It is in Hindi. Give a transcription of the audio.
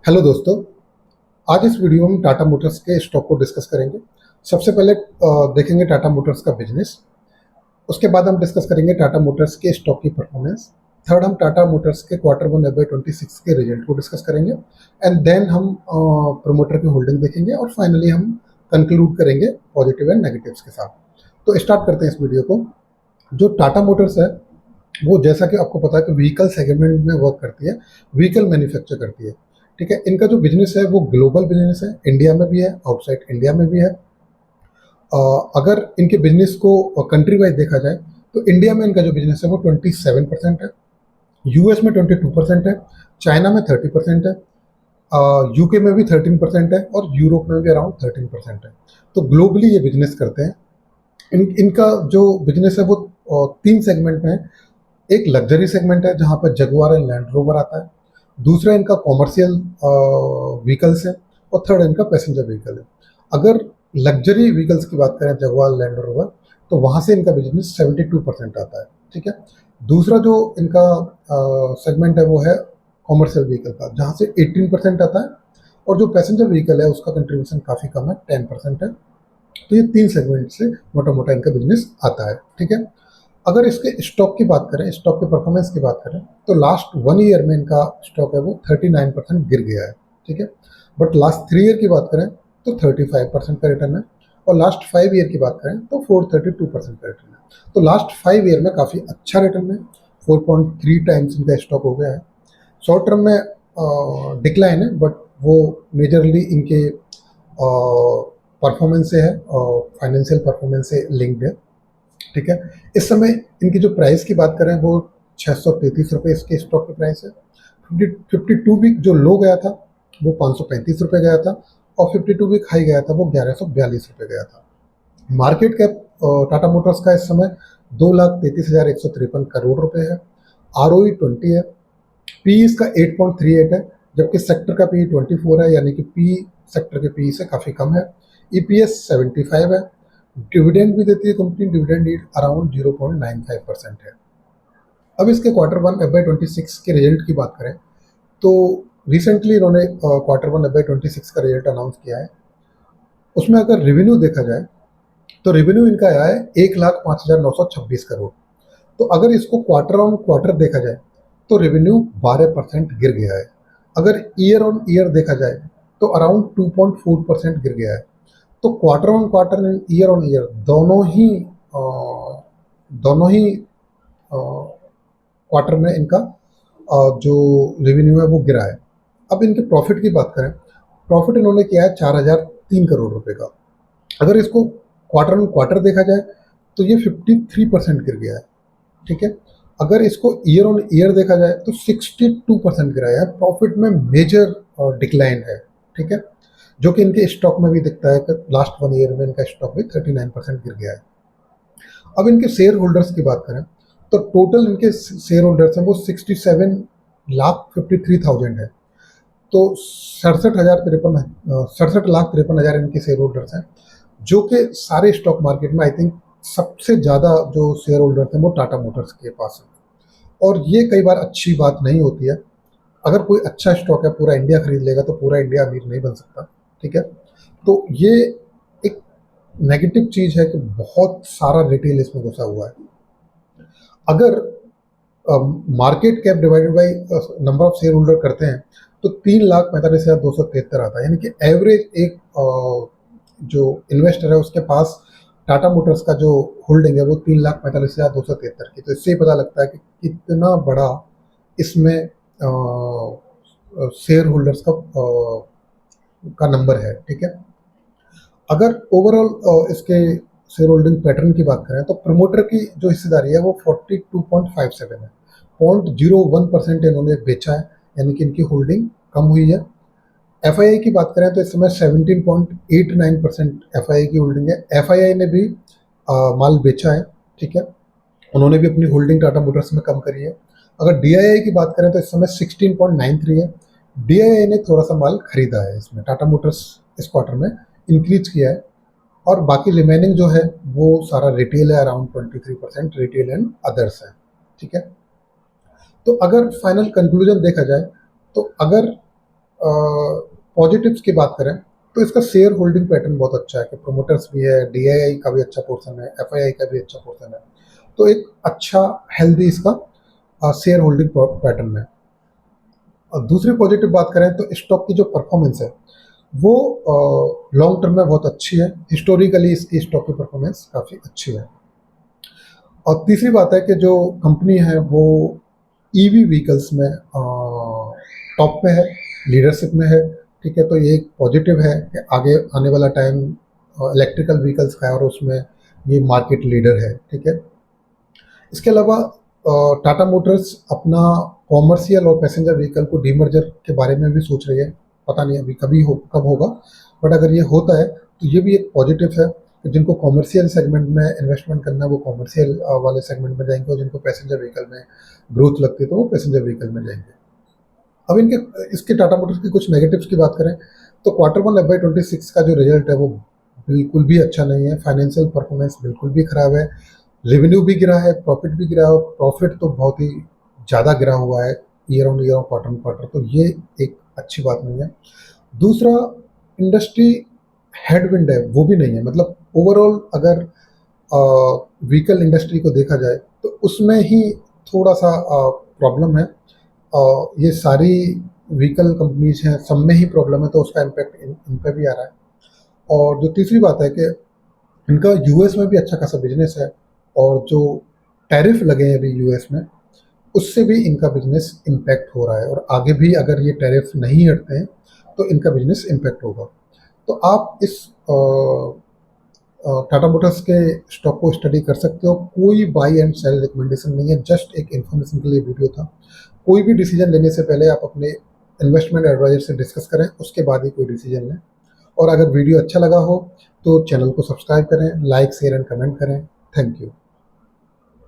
हेलो दोस्तों। आज इस वीडियो में टाटा मोटर्स के स्टॉक को डिस्कस करेंगे। सबसे पहले देखेंगे टाटा मोटर्स का बिजनेस। उसके बाद हम डिस्कस करेंगे टाटा मोटर्स के स्टॉक की परफॉर्मेंस। थर्ड, हम टाटा मोटर्स के Q1 FY26 के रिजल्ट को डिस्कस करेंगे एंड देन हम प्रमोटर की होल्डिंग देखेंगे और फाइनली हम कंक्लूड करेंगे पॉजिटिव एंड नेगेटिव्स के साथ। तो स्टार्ट करते हैं इस वीडियो को। जो टाटा मोटर्स है वो, जैसा कि आपको पता है, कि व्हीकल सेगमेंट में वर्क करती है, व्हीकल मैन्युफैक्चर करती है। ठीक है, इनका जो बिजनेस है वो ग्लोबल बिजनेस है, इंडिया में भी है, आउटसाइड इंडिया में भी है। अगर इनके बिजनेस को कंट्री वाइज देखा जाए तो इंडिया में इनका जो बिजनेस है वो 27% है, यूएस में 22% है, चाइना में 30% है, यूके में भी 13% है और यूरोप में भी अराउंड 13% है। तो ग्लोबली ये बिजनेस करते हैं। इनका जो बिजनेस है वो तीन सेगमेंट में है। एक लग्जरी सेगमेंट है जहाँ पर जगुआर एंड लैंड रोवर आता है, दूसरा इनका कॉमर्शियल व्हीकल्स है और थर्ड इनका पैसेंजर व्हीकल है। अगर लग्जरी व्हीकल्स की बात करें, जगुआर लैंड रोवर, तो वहाँ से इनका बिजनेस 72% आता है। ठीक है, दूसरा जो इनका सेगमेंट है वो है कॉमर्शियल व्हीकल का, जहाँ से 18% आता है, और जो पैसेंजर व्हीकल है उसका कंट्रीब्यूशन काफ़ी कम है, 10% है। तो ये तीन सेगमेंट से मोटा मोटा इनका बिजनेस आता है। ठीक है, अगर इसके स्टॉक की बात करें, स्टॉक के परफॉर्मेंस की बात करें, तो लास्ट 1 ईयर में इनका स्टॉक है वो 39% गिर गया है। ठीक है, बट लास्ट 3 ईयर की बात करें तो 35% का रिटर्न है, और लास्ट 5 ईयर की बात करें तो 432% का रिटर्न है। तो लास्ट 5 ईयर में काफ़ी अच्छा रिटर्न है, 4.3 टाइम्स इनका स्टॉक हो गया है। शॉर्ट टर्म में डिक्लाइन है, बट वो मेजरली इनके परफॉर्मेंस से है, फाइनेंशियल परफॉर्मेंस से लिंक्ड है। ठीक है, इस समय इनकी जो प्राइस की बात करें वो 633 रुपये इसके स्टॉक की प्राइस है। 52 वीक जो लो गया था वो 535 रुपये गया था, और 52 वीक हाई गया था वो 1142 रुपये गया था। मार्केट कैप टाटा मोटर्स का इस समय 2,33,153 करोड़ रुपए है। ROE 20 है, पी इसका 8.38 है, जबकि सेक्टर का पी 24 है, यानी कि पी सेक्टर के पी से काफ़ी कम है। EPS 75 है, डिविडेंड भी देती है कंपनी, डिविडेंड यील्ड अराउंड 0.95% है। अब इसके Q1 FY26 के रिजल्ट की बात करें तो रिसेंटली इन्होंने Q1 FY26 का रिजल्ट अनाउंस किया है। उसमें अगर रेवेन्यू देखा जाए तो रेवेन्यू इनका आया है 1,05,926 करोड़। तो अगर इसको क्वार्टर ऑन क्वार्टर देखा जाए तो रेवेन्यू 12% गिर गया है। अगर ईयर ऑन ईयर देखा जाए तो अराउंड 2.4% गिर गया है। तो quarter on quarter and year on year दोनों ही क्वार्टर में इनका जो रेवेन्यू है वो गिरा है। अब इनके प्रॉफिट की बात करें, प्रॉफिट इन्होंने किया है 4,003 करोड़ रुपए का। अगर इसको क्वार्टर ऑन क्वार्टर देखा जाए तो ये 53% गिर गया है। ठीक है, अगर इसको ईयर ऑन ईयर देखा जाए तो 62% गिरा है, प्रॉफिट में मेजर डिक्लाइन है। ठीक है, जो कि इनके स्टॉक में भी दिखता है कि लास्ट 1 ईयर में इनका स्टॉक भी 39% गिर गया है। अब इनके शेयर होल्डर्स की बात करें तो टोटल इनके शेयर होल्डर्स हैं वो 67,53,000 है। तो 67,53,000 इनके शेयर होल्डर्स हैं, जो कि सारे स्टॉक मार्केट में आई थिंक सबसे ज़्यादा जो शेयर होल्डर्स हैं वो टाटा मोटर्स के पास है। और ये कई बार अच्छी बात नहीं होती है। अगर कोई अच्छा स्टॉक है, पूरा इंडिया खरीद लेगा तो पूरा इंडिया अमीर नहीं बन सकता। ठीक है, तो ये एक नेगेटिव चीज़ है कि बहुत सारा रिटेल इसमें घुसा हुआ है। अगर market cap divided by number of share holder करते हैं तो 3,45,273 आता है, यानी कि एवरेज एक जो इन्वेस्टर है उसके पास टाटा मोटर्स का जो होल्डिंग है वो 3,45,273 की। तो इससे ही पता लगता है कि कितना बड़ा इसमें शेयर होल्डर्स का नंबर है। ठीक है, अगर ओवरऑल इसके शेयर होल्डिंग पैटर्न की बात करें तो प्रमोटर की जो हिस्सेदारी है वो 42.57 है, 0.01% इन्होंने बेचा है, यानी कि इनकी होल्डिंग कम हुई है। FII की बात करें तो इस समय 17.89% FII की होल्डिंग है। FII ने भी माल बेचा है। ठीक है, उन्होंने भी अपनी होल्डिंग टाटा मोटर्स में कम करी है। अगर DII की बात करें तो इस समय 16.93 है। DII ने थोड़ा सा माल खरीदा है, इसमें टाटा मोटर्स इस क्वार्टर में इंक्रीज किया है, और बाकी रिमेनिंग जो है वो सारा रिटेल है, अराउंड 23% रिटेल एंड अदर्स है। ठीक है, तो अगर फाइनल कंक्लूजन देखा जाए तो अगर पॉजिटिव्स की बात करें तो इसका शेयर होल्डिंग पैटर्न बहुत अच्छा है कि प्रोमोटर्स भी है, डीआईआई का भी अच्छा पोर्शन है, एफआईआई का भी अच्छा पोर्शन है। तो एक अच्छा हेल्दी इसका शेयर होल्डिंग पैटर्न है। और दूसरी पॉजिटिव बात करें तो स्टॉक की जो परफॉर्मेंस है वो लॉन्ग टर्म में बहुत अच्छी है। हिस्टोरिकली इसकी स्टॉक की परफॉर्मेंस काफ़ी अच्छी है। और तीसरी बात है कि जो कंपनी है वो ईवी व्हीकल्स में टॉप पे है, लीडरशिप में है। ठीक है, तो ये एक पॉजिटिव है कि आगे आने वाला टाइम इलेक्ट्रिकल व्हीकल्स का है और उसमें ये मार्केट लीडर है। ठीक है, इसके अलावा टाटा मोटर्स अपना कॉमर्शियल और पैसेंजर व्हीकल को डीमर्जर के बारे में भी सोच रही है। पता नहीं अभी कब होगा, बट अगर ये होता है तो ये भी एक पॉजिटिव है कि जिनको कॉमर्शियल सेगमेंट में इन्वेस्टमेंट करना है वो कॉमर्शियल वाले सेगमेंट में जाएंगे, और जिनको पैसेंजर व्हीकल में ग्रोथ लगती है तो वो पैसेंजर व्हीकल में जाएंगे। अब इसके टाटा मोटर्स की कुछ नेगेटिव्स की बात करें तो Q1 FY26 का जो रिजल्ट है वो बिल्कुल भी अच्छा नहीं है। फाइनेंशियल परफॉर्मेंस बिल्कुल भी खराब है। रेवेन्यू भी गिरा है, प्रॉफिट भी गिरा है, और प्रॉफिट तो बहुत ही ज़्यादा गिरा हुआ है ईयर ऑन ईयर और क्वार्टर ऑन क्वार्टर। तो ये एक अच्छी बात नहीं है। दूसरा, इंडस्ट्री हेडविंड है वो भी नहीं है। मतलब ओवरऑल अगर व्हीकल इंडस्ट्री को देखा जाए तो उसमें ही थोड़ा सा प्रॉब्लम है। ये सारी व्हीकल कंपनीज हैं, सब में ही प्रॉब्लम है, तो उसका इम्पैक्ट इन पे भी आ रहा है। और जो तीसरी बात है कि इनका यूएस में भी अच्छा खासा बिजनेस है, और जो टैरिफ लगे हैं अभी यूएस में उससे भी इनका बिजनेस इम्पैक्ट हो रहा है, और आगे भी अगर ये टैरिफ नहीं हटते हैं तो इनका बिजनेस इम्पैक्ट होगा। तो आप इस टाटा मोटर्स के स्टॉक को स्टडी कर सकते हो। कोई बाई एंड सेल रिकमेंडेशन नहीं है, जस्ट एक इन्फॉर्मेशन के लिए वीडियो था। कोई भी डिसीजन लेने से पहले आप अपने इन्वेस्टमेंट एडवाइजर से डिस्कस करें, उसके बाद ही कोई डिसीजन लें। और अगर वीडियो अच्छा लगा हो तो चैनल को सब्सक्राइब करें, लाइक शेयर एंड कमेंट करें। Thank you.